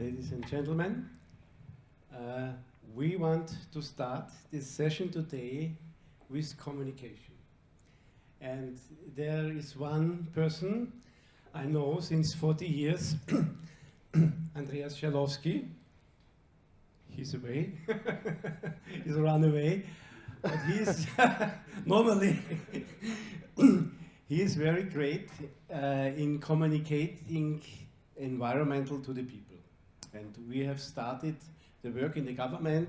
Ladies and gentlemen, we want to start this session today with communication. And there is one person I know since 40 years, Andreas Scherlofsky. He's away. He's run away. But he's normally he is very great in communicating environmental to the people. And we have started the work in the government,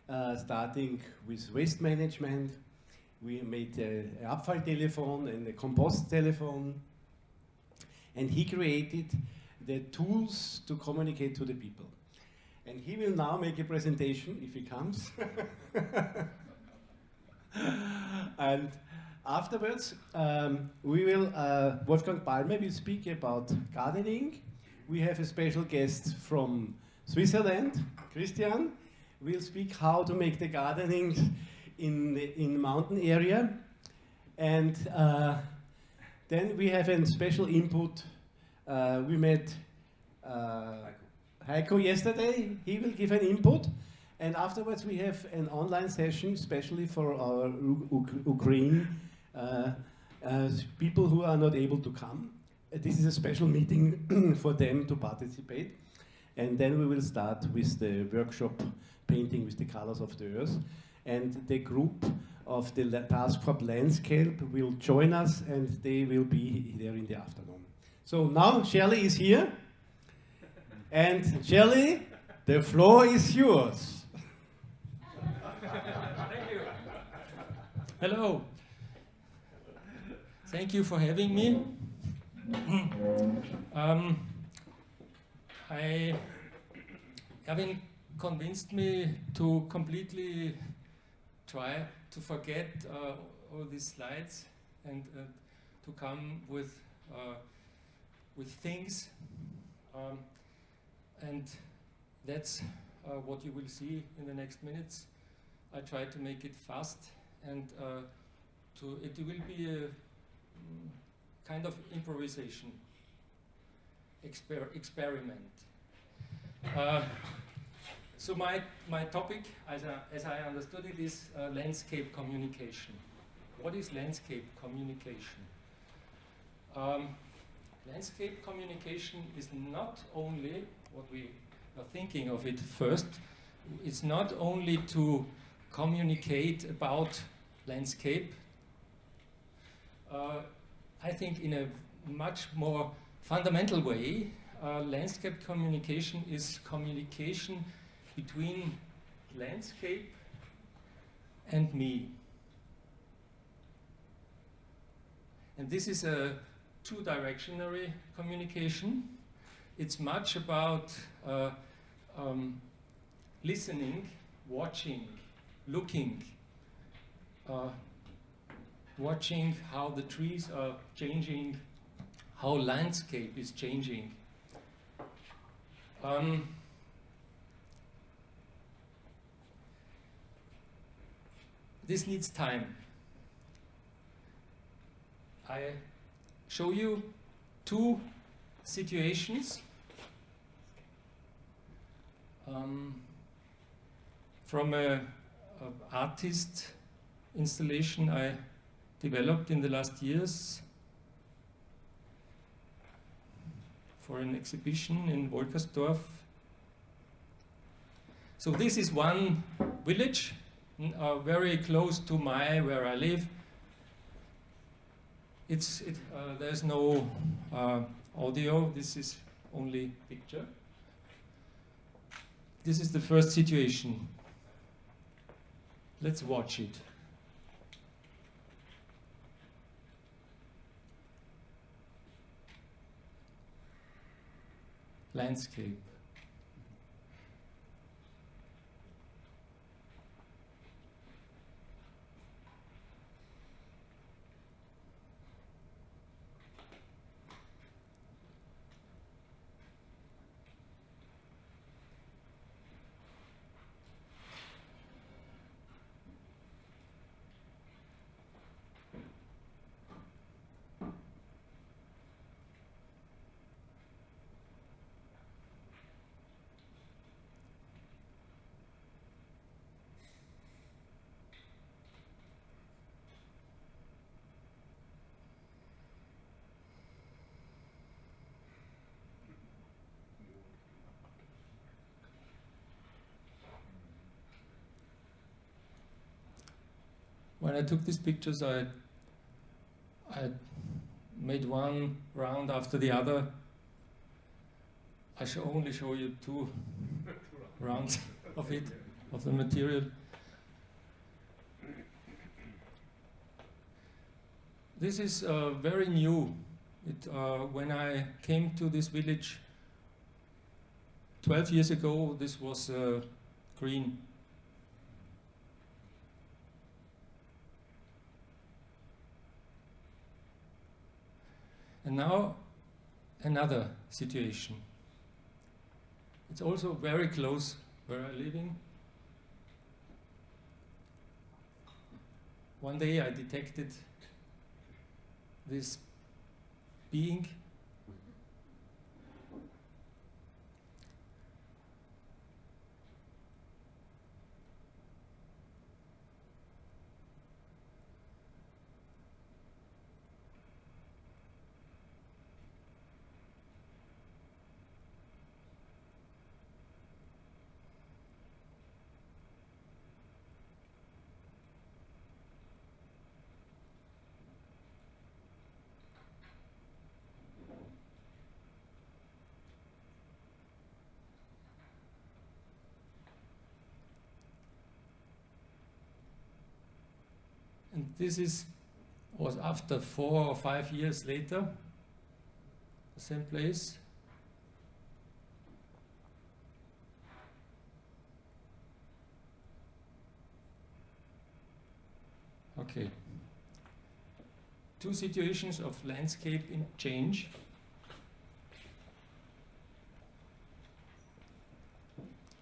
starting with waste management. We made an Abfalltelefon and a compost telephone. And he created the tools to communicate to the people. And he will now make a presentation, if he comes. And afterwards, we will, Wolfgang Palme will speak about gardening. We have a special guest from Switzerland, Christian. We'll speak how to make the gardening in the mountain area. And then we have a special input. We met Heiko yesterday. He will give an input. And afterwards we have an online session, especially for our Ukraine people who are not able to come. This is a special meeting for them to participate. And then we will start with the workshop painting with the colors of the earth. And the group of the task force landscape will join us, and they will be there in the afternoon. So now Shirley is here. And Shirley, the floor is yours. Thank you. Hello. Thank you for having me. I haven't convinced me to completely try to forget all these slides and to come with things, and that's what you will see in the next minutes. I try to make it fast, and it will be a kind of improvisation, experiment. So my topic, as I understood it, is landscape communication. What is landscape communication? Landscape communication is not only what we are thinking of it first. It's not only to communicate about landscape. I think in a much more fundamental way, landscape communication is communication between landscape and me. And this is a two-directional communication. It's much about listening, watching, looking, watching how the trees are changing, how landscape is changing. This needs time. I show you two situations from an artist installation I developed in the last years for an exhibition in Wolkersdorf. So this is one village very close to where I live. There's no audio, this is only picture. This is the first situation. Let's watch it. Landscape. when I took these pictures, I made one round after the other. I shall only show you 2 rounds of it, of the material. This is very new. When I came to this village 12 years ago, this was green. And now another situation. It's also very close where I'm living. One day I detected this being. And this was after 4 or 5 years later, the same place. Okay. 2 situations of landscape in change.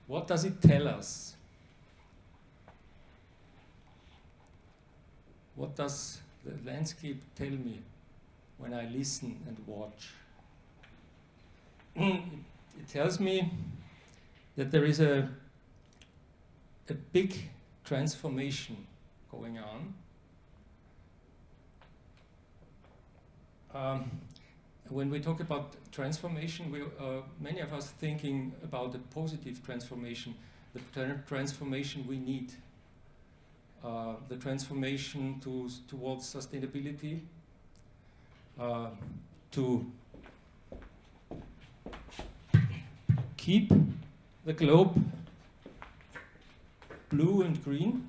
What does it tell us? What does the landscape tell me when I listen and watch? It tells me that there is a big transformation going on. When we talk about transformation, many of us thinking about a positive transformation, the transformation we need. The transformation towards sustainability, to keep the globe blue and green.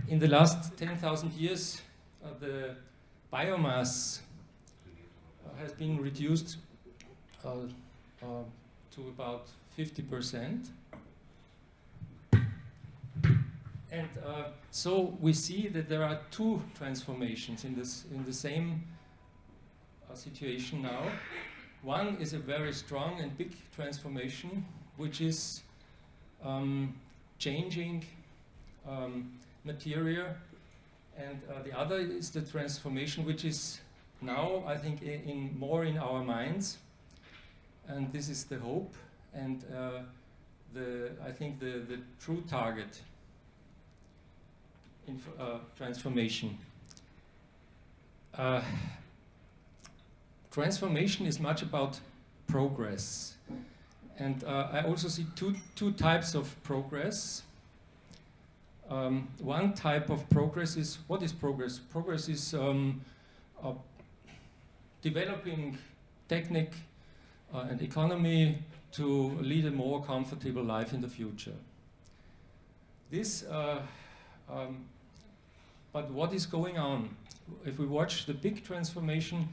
In the last 10,000 years, the biomass has been reduced to about 50%. And so we see that there are 2 transformations in the same situation now. One is a very strong and big transformation, which is changing material, and the other is the transformation which is now, I think, more in our minds, and this is the hope and I think the true target in transformation. Transformation is much about progress, and I also see two types of progress. One type of progress is, what is progress? Progress is developing technique and economy to lead a more comfortable life in the future. This, but what is going on? If we watch the big transformation,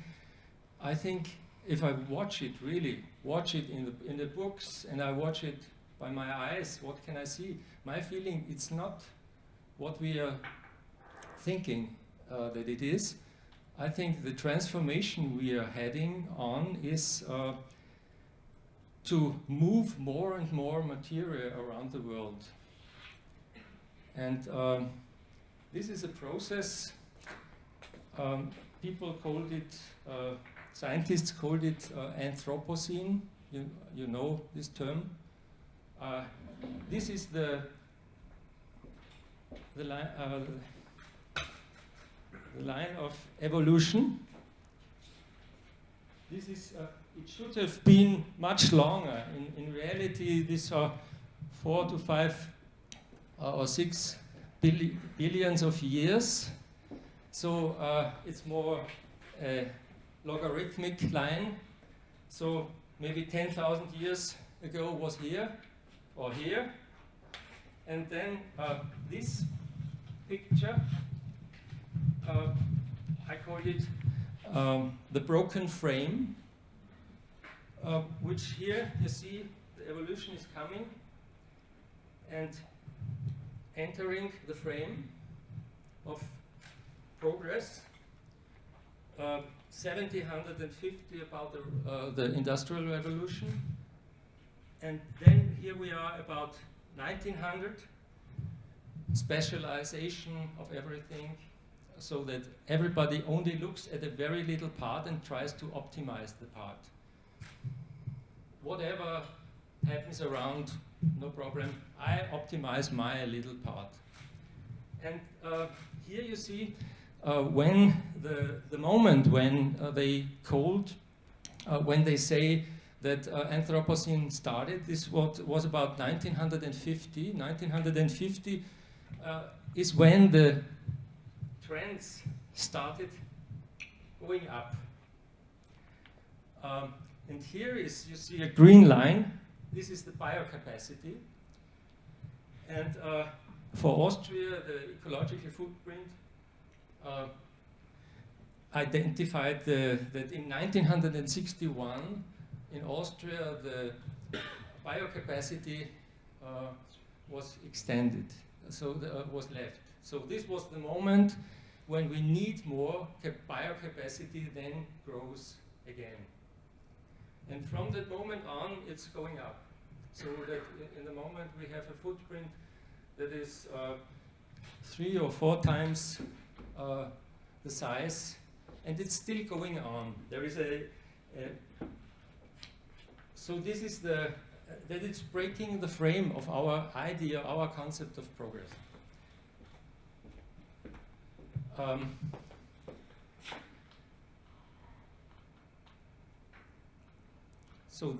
I think if I watch it, really watch it in the books, and I watch it by my eyes, what can I see? My feeling, it's not what we are thinking that it is. I think the transformation we are heading on is to move more and more material around the world. And this is a process, people called it, scientists called it Anthropocene. You know this term. This is the line of evolution. This is, it should have been much longer. In reality, these are 4 to 5 or 6 billions of years. So it's more a logarithmic line. So maybe 10,000 years ago was here or here. And then this picture, I call it the broken frame, which here you see the evolution is coming and entering the frame of progress. 1750 about the Industrial Revolution, and then here we are about 1900, specialization of everything, so that everybody only looks at a very little part and tries to optimize the part. Whatever happens around, no problem. I optimize my little part. And here you see when the moment when they called, when they say that Anthropocene started, this was about 1950. 1950 is when the trends started going up. And here is, you see a green line. This is the biocapacity. And for Austria, the ecological footprint identified that in 1961 in Austria the biocapacity was extended, so was left. So this was the moment when we need more biocapacity, then grows again. And from that moment on, it's going up. So that in the moment we have a footprint that is 3 or 4 times the size, and it's still going on. There is so this is that it's breaking the frame of our idea, our concept of progress. So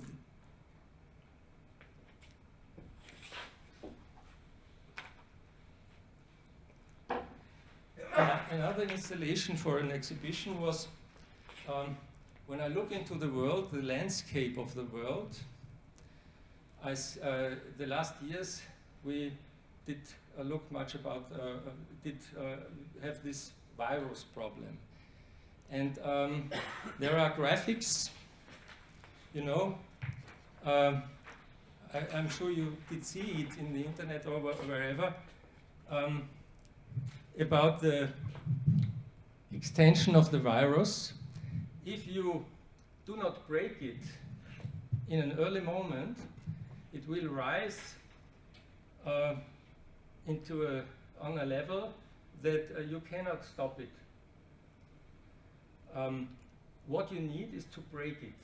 another installation for an exhibition was when I look into the world, the landscape of the world. The last years we did look much about, have this virus problem. And there are graphics, you know, I'm sure you did see it in the internet or wherever, about the extension of the virus. If you do not break it in an early moment, it will rise on a level that you cannot stop it. What you need is to break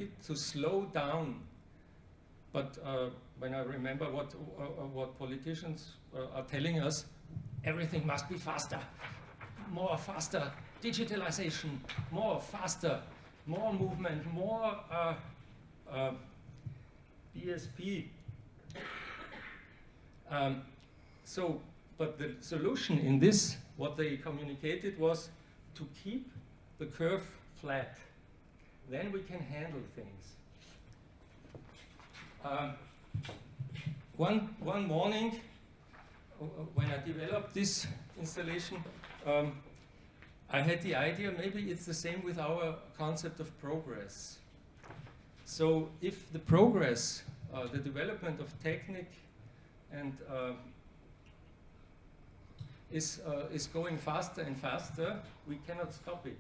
it, to slow down. But when I remember what politicians are telling us, everything must be faster, more faster, digitalization, more faster, more movement, more BSP. But the solution in this, what they communicated, was to keep the curve flat. Then we can handle things. One morning, when I developed this installation, I had the idea, maybe it's the same with our concept of progress. So if the progress, the development of technique and is going faster and faster, we cannot stop it.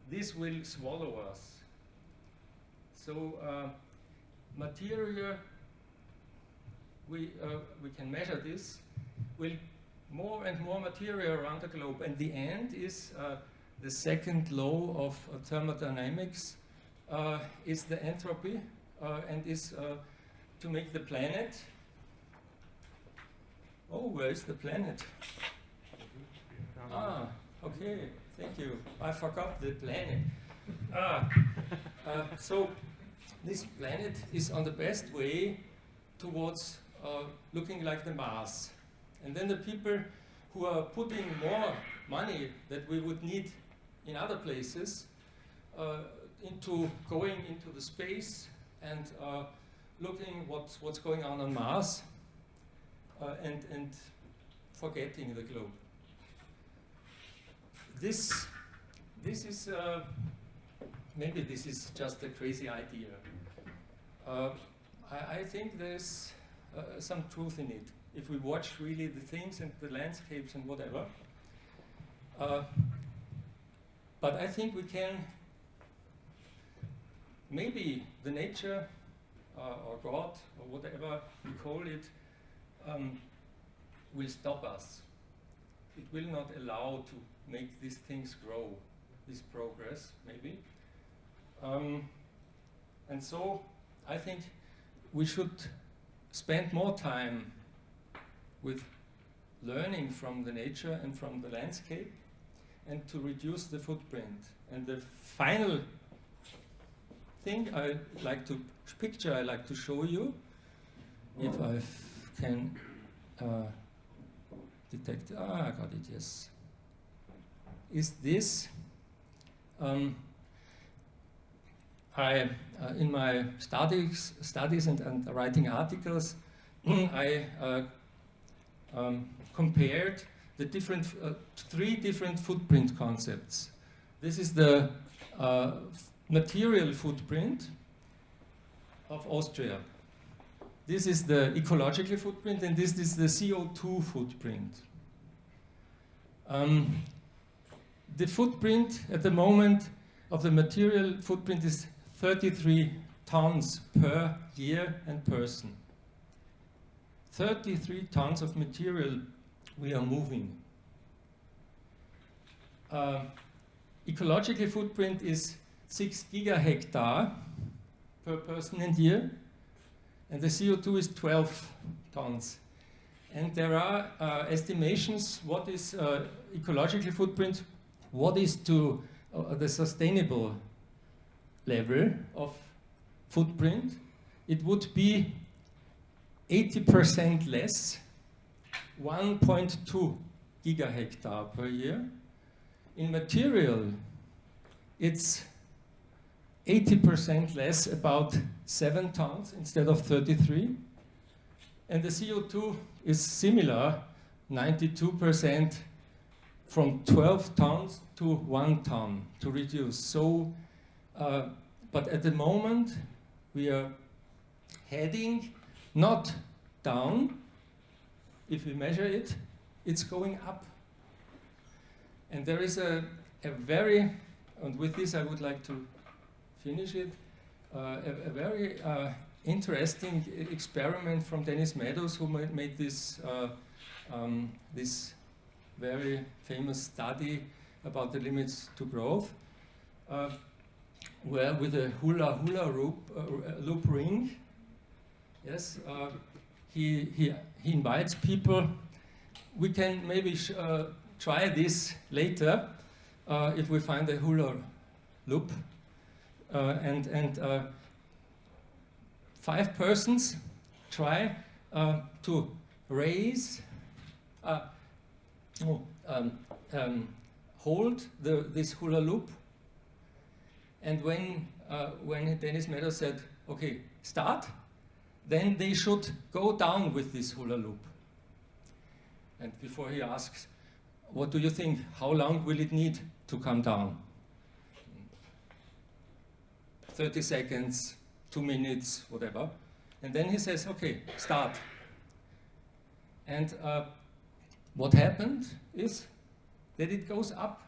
This will swallow us. So material, we can measure this, will more and more material around the globe, and the end is the second law of thermodynamics is the entropy, and is to make the planet. Oh, where is the planet? Ah, okay, thank you. I forgot the planet. So this planet is on the best way towards looking like the Mars. And then the people who are putting more money that we would need in other places into going into the space and looking what's going on Mars and forgetting the globe. This is maybe this is just a crazy idea. I think there's some truth in it. If we watch really the things and the landscapes and whatever. But I think we can, maybe the nature or God or whatever we call it will stop us. It will not allow to make these things grow, this progress maybe. And so I think we should spend more time with learning from the nature and from the landscape and to reduce the footprint. And the final thing I like to show you, if I can detect, I got it, yes, is this. In my studies and writing articles, I compared the different, 3 different footprint concepts. This is the material footprint of Austria. This is the ecological footprint, and this is the CO2 footprint. The footprint at the moment of the material footprint is 33 tons per year and person. 33 tons of material we are moving. Ecological footprint is 6 gigahectare per person and year, and the CO2 is 12 tons. And there are estimations what is ecological footprint, what is to the sustainable level of footprint. It would be 80% less, 1.2 gigahectare per year. In material, it's 80% less, about 7 tons instead of 33. And the CO2 is similar, 92%, from 12 tons to 1 ton to reduce. So, but at the moment, we are heading not down. If we measure it, it's going up. And there is a very, and with this I would like to finish it, a very interesting experiment from Dennis Meadows, who made this, this very famous study about the limits to growth, where with a hula loop ring, yes, he invites people. We can maybe try this later if we find a hula loop, and 5 persons try to raise, hold this hula loop, and when Dennis Meadows said, okay, start, then they should go down with this hula loop. And before he asks, what do you think, how long will it need to come down? 30 seconds, 2 minutes, whatever. And then he says, okay, start. And what happened is that it goes up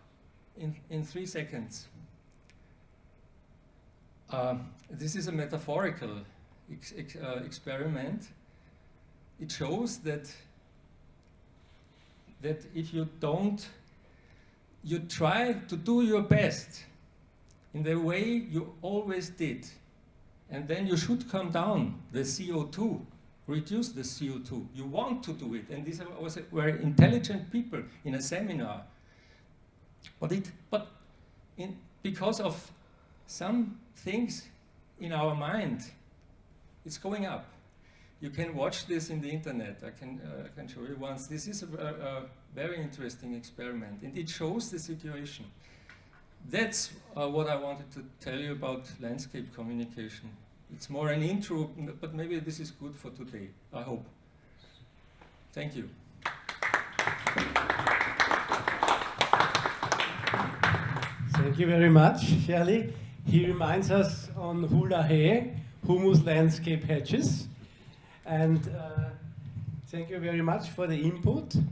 in 3 seconds. This is a metaphorical experiment. It shows that if you you try to do your best in the way you always did, and then you should come down the CO2, reduce the CO2. You want to do it, and these were intelligent people in a seminar. Because of some things in our mind, it's going up. You can watch this in the internet. I can show you once. This is a very interesting experiment, and it shows the situation. That's what I wanted to tell you about landscape communication. It's more an intro, but maybe this is good for today, I hope. Thank you. Thank you very much, Scherli. He reminds us on hula hay, humus landscape hedges. And thank you very much for the input.